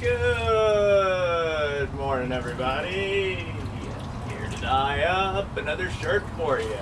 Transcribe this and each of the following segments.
Good morning, everybody. Here to dye up another shirt for you.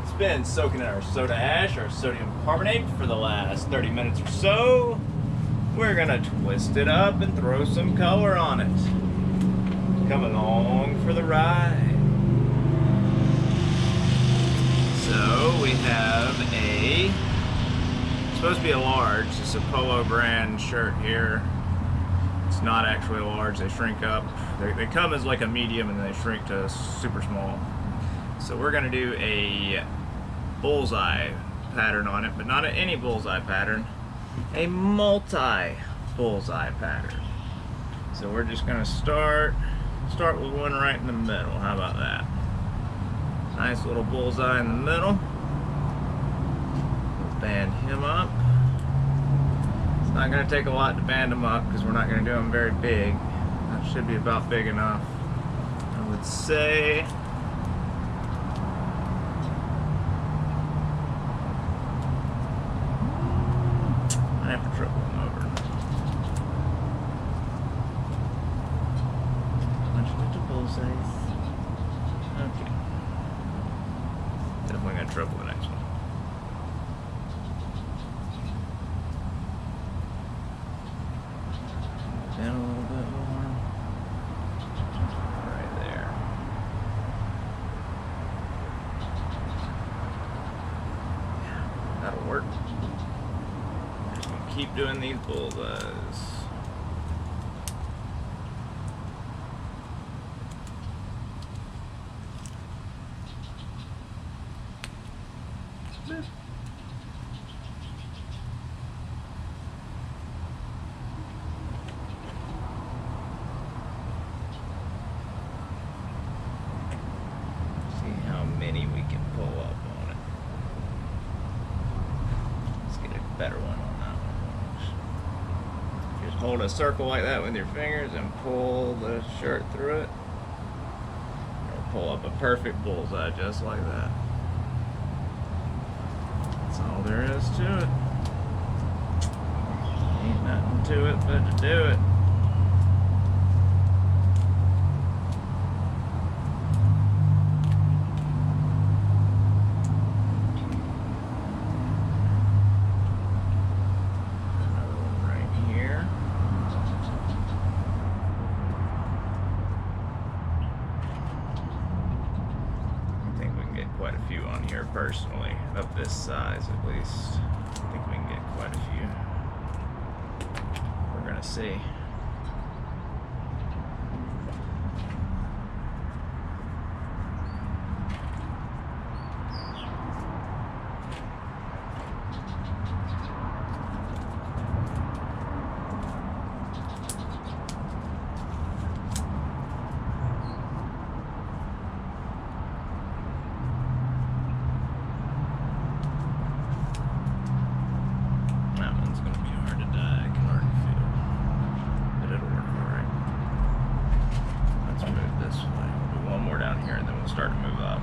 It's been soaking in our soda ash, our sodium carbonate, for the last 30 minutes or so. We're gonna twist it up and throw some color on it. Come along for the ride. So we have it's supposed to be a large. It's a Polo brand shirt here. It's not actually a large, they shrink up. They come as like a medium and they shrink to super small. So we're gonna do a bullseye pattern on it, but not any bullseye pattern, a multi-bullseye pattern. So we're just gonna start with one right in the middle. How about that? Nice little bullseye in the middle. We'll band him up. It's not going to take a lot to band them up because we're not going to do them very big. That should be about big enough, I would say. I have to triple them over. Bunch of little bullseyes. Okay. Definitely going to triple the next one. Down a little bit more. Right there. Yeah, that'll work. Just gonna keep doing these bullseyes. Many we can pull up on it. Let's get a better one on that one. Just hold a circle like that with your fingers and pull the shirt through it. It'll pull up a perfect bullseye just like that. That's all there is to it. Ain't nothing to it but to do it. Quite a few on here personally, of this size at least. I think we can get quite a few. We're gonna see. Start to move up.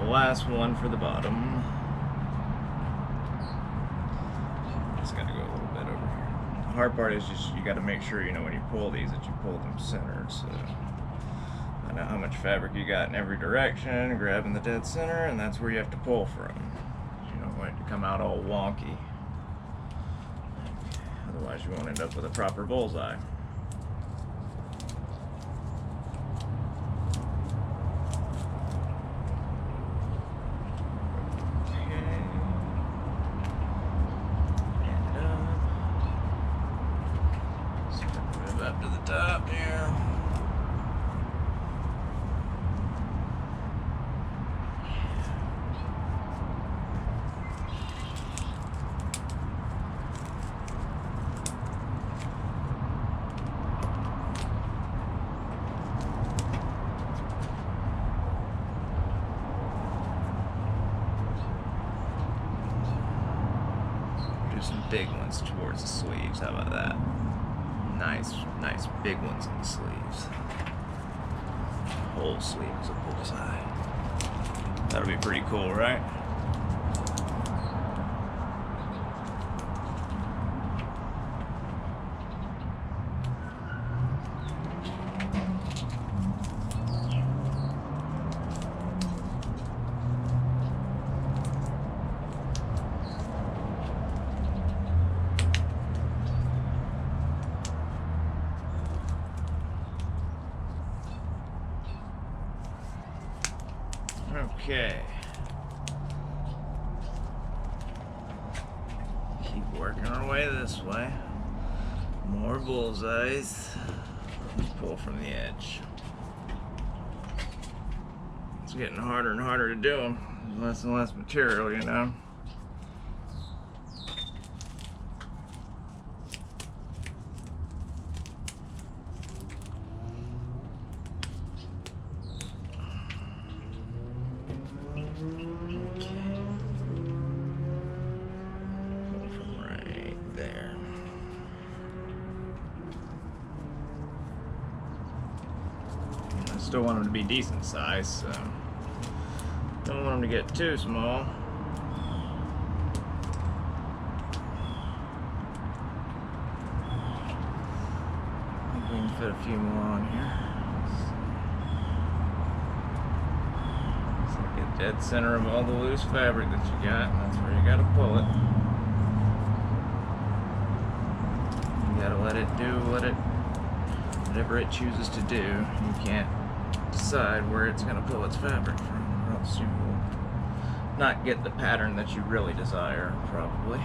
The last one for the bottom. Just got to go a little bit over here. The hard part is just you got to make sure, you know, when you pull these that you pull them centered. So I know how much fabric you got in every direction, grabbing the dead center, and that's where you have to pull from. You don't want it to come out all wonky. Otherwise you won't end up with a proper bullseye. Up to the top here. Do some big ones towards the sleeves. How about that? Nice big ones in the sleeves. Whole sleeve is a bullseye. That'll be pretty cool, right? Okay. Keep working our way this way. More bullseyes. Let's pull from the edge. It's getting harder and harder to do them. There's less and less material, you know. Still want them to be decent size, so don't want them to get too small. I think we can fit a few more on here. So get dead center of all the loose fabric that you got, and that's where you got to pull it. You got to let it do whatever it chooses to do. You can't decide where it's going to pull its fabric from, or else you will not get the pattern that you really desire, probably.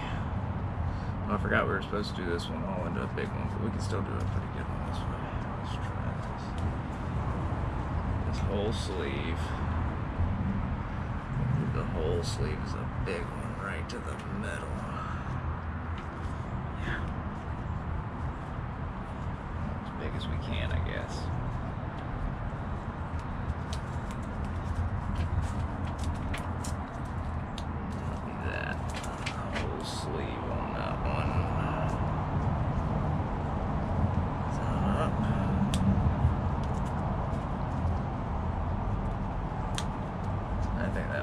Oh, I forgot we were supposed to do this one all into a big one, but we can still do a pretty good one this way. Let's try this. This whole sleeve. The whole sleeve is a big one right to the middle. Yeah. As big as we can, I guess.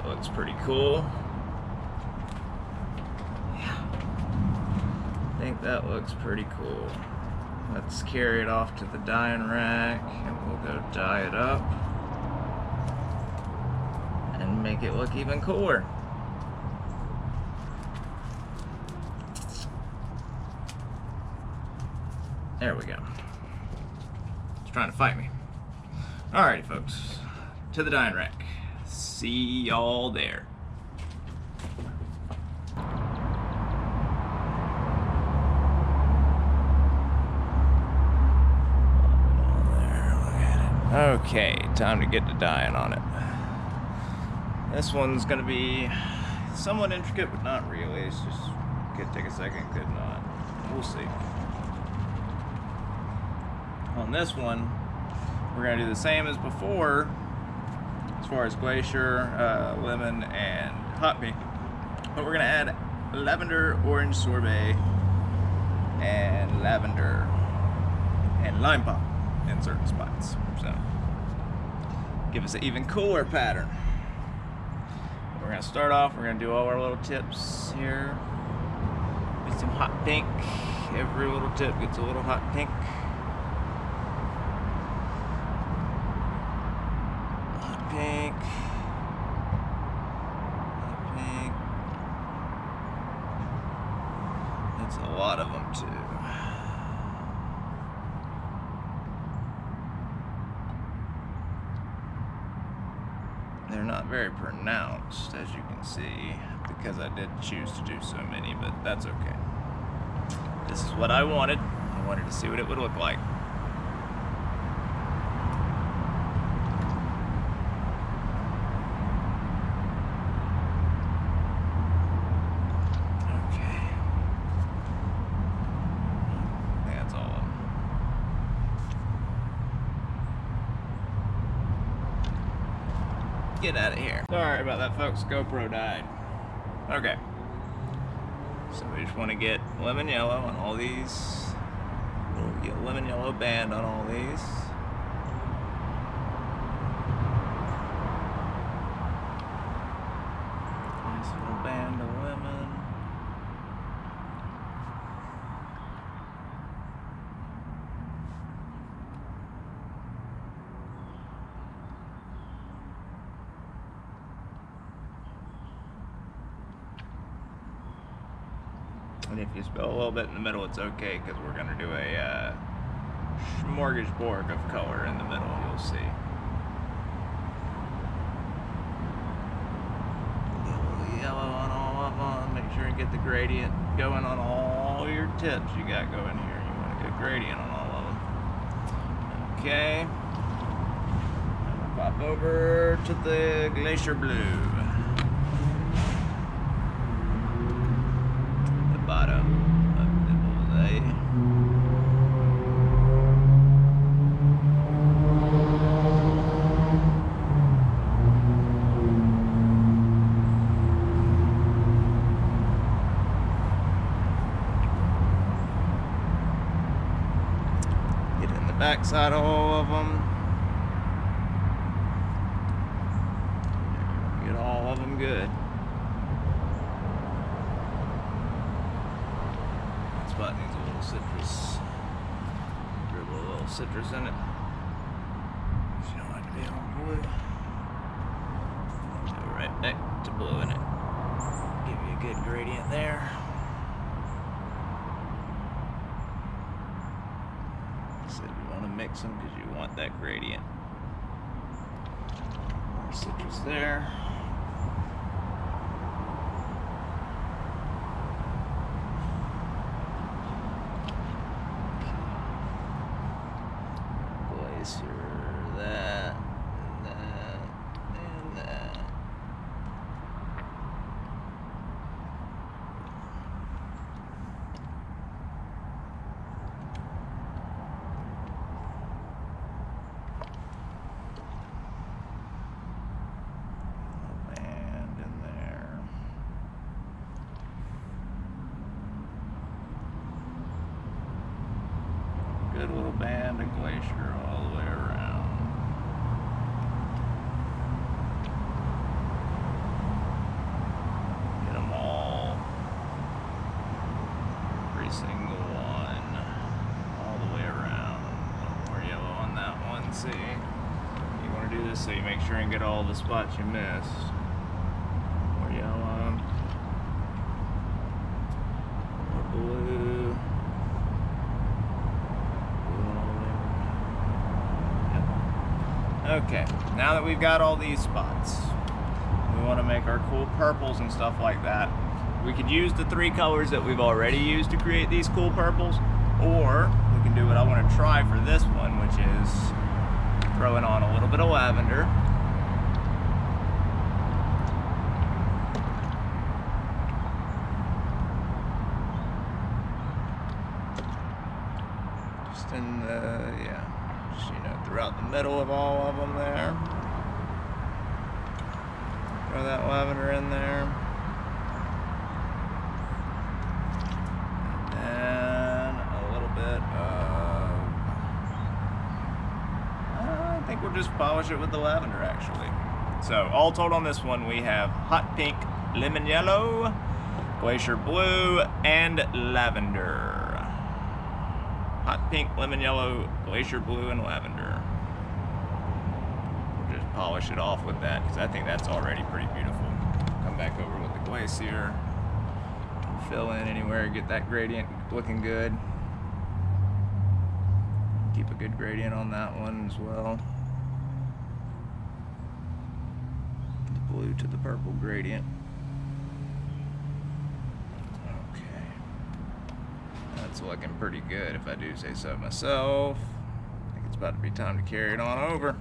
Looks pretty cool. Yeah. I think that looks pretty cool. Let's carry it off to the dyeing rack and we'll go dye it up and make it look even cooler. There we go. It's trying to fight me. Alrighty folks, to the dyeing rack. See y'all there. Okay, time to get to dyeing on it. This one's gonna be somewhat intricate, but not really. It's just could take a second, could not. We'll see. On this one, we're gonna do the same as before. As far as glacier, lemon, and hot pink, but we're gonna add lavender, orange sorbet, and lavender and lime pop in certain spots. So give us an even cooler pattern. We're gonna start off. We're gonna do all our little tips here with some hot pink. Every little tip gets a little hot pink. Pink, pink. It's a lot of them too. They're not very pronounced, as you can see, because I did choose to do so many, but that's okay. This is what I wanted. I wanted to see what it would look like. Get out of here. Sorry about that, folks. GoPro died. Okay. So we just want to get lemon yellow on all these. We'll get lemon yellow band on all these. Nice little band of lemon. And if you spill a little bit in the middle, it's okay, because we're going to do a smorgasbord of color in the middle, you'll see. yellow on all of them. Make sure and get the gradient going on all your tips you got going here. You want a good gradient on all of them. Okay. I'm gonna pop over to the Glacier Blue. The bottom of the bullseye. Backside of all of them. Get all of them good. That spot needs a little citrus. Dribble a little citrus in it. You don't like to be all blue. Go right back to blue in it. Give you a good gradient there. Mix them because you want that gradient. More citrus there. Glacier, that, and that, and that. Good little band of glacier all the way around. Get them all. Every single one. All the way around. A little more yellow on that one, see? You want to do this so you make sure and get all the spots you missed. More yellow. More blue. Okay, now that we've got all these spots, we want to make our cool purples and stuff like that. We could use the 3 colors that we've already used to create these cool purples, or we can do what I want to try for this one, which is throwing on a little bit of lavender. Just in the, yeah. Throughout the middle of all of them there. Throw that lavender in there. And then a little bit of, I think we'll just polish it with the lavender actually. So all told on this one we have hot pink, lemon yellow, glacier blue, and lavender. Hot pink, lemon yellow, glacier blue, and lavender. We'll just polish it off with that because I think that's already pretty beautiful. Come back over with the glacier. Fill in anywhere, get that gradient looking good. Keep a good gradient on that one as well. The blue to the purple gradient. That's looking pretty good if I do say so myself. I think it's about to be time to carry it on over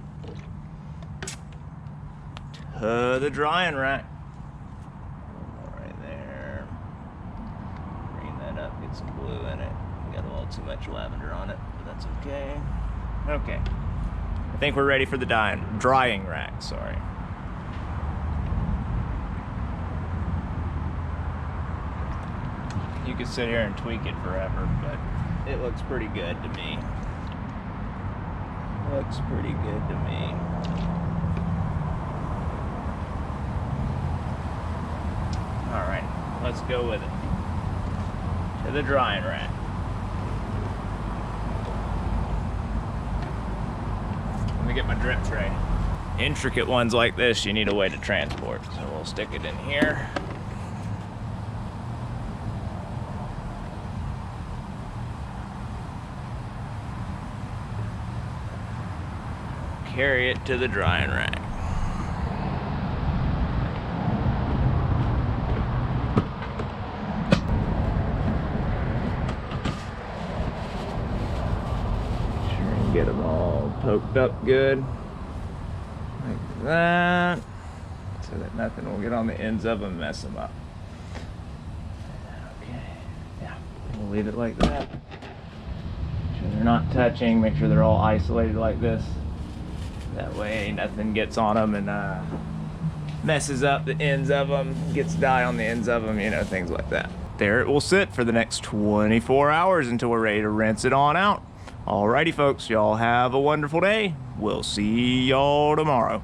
to the drying rack. Right there. Green that up, get some blue in it. We got a little too much lavender on it, but that's okay. Okay. I think we're ready for the drying rack, sorry. You could sit here and tweak it forever, but it looks pretty good to me. Looks pretty good to me. Alright, let's go with it. To the drying rack. Let me get my drip tray. Intricate ones like this, you need a way to transport. So we'll stick it in here. Carry it to the drying rack. Get them all poked up good, like that, so that nothing will get on the ends of them and mess them up. Okay, yeah, we'll leave it like that. Make sure they're not touching, make sure they're all isolated like this. That way nothing gets on them and messes up the ends of them, gets dye on the ends of them, you know, things like that. There it will sit for the next 24 hours until we're ready to rinse it on out. Alrighty folks, y'all have a wonderful day. We'll see y'all tomorrow.